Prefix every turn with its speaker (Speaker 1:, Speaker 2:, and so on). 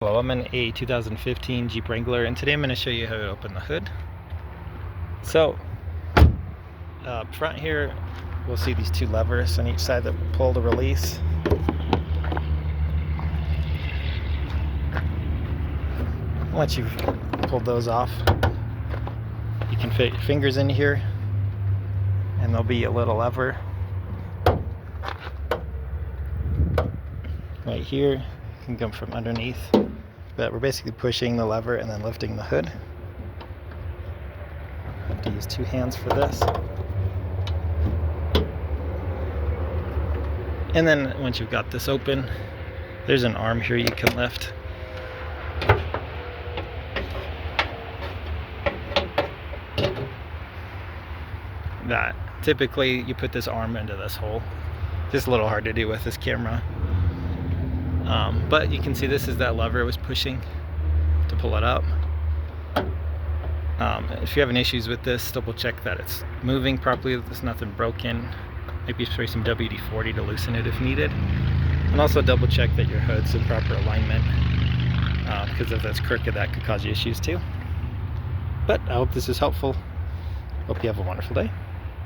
Speaker 1: Hello, I'm in a 2015 Jeep Wrangler, and today I'm going to show you how to open the hood. So, up front here, we'll see these two levers on each side that pull to release. Once you've pulled those off, you can fit your fingers in here, and there'll be a little lever right here. It can come from underneath. But we're basically pushing the lever and then lifting the hood. I have to use two hands for this. And then once you've got this open, there's an arm here you can lift. That typically you put this arm into this hole. Just a little hard to do with this camera. But you can see this is that lever I was pushing to pull it up. If you're having issues with this, double check that it's moving properly, there's nothing broken. Maybe spray some WD-40 to loosen it if needed. And also double check that your hood's in proper alignment, because if that's crooked, that could cause you issues too. But I hope this is helpful. Hope you have a wonderful day.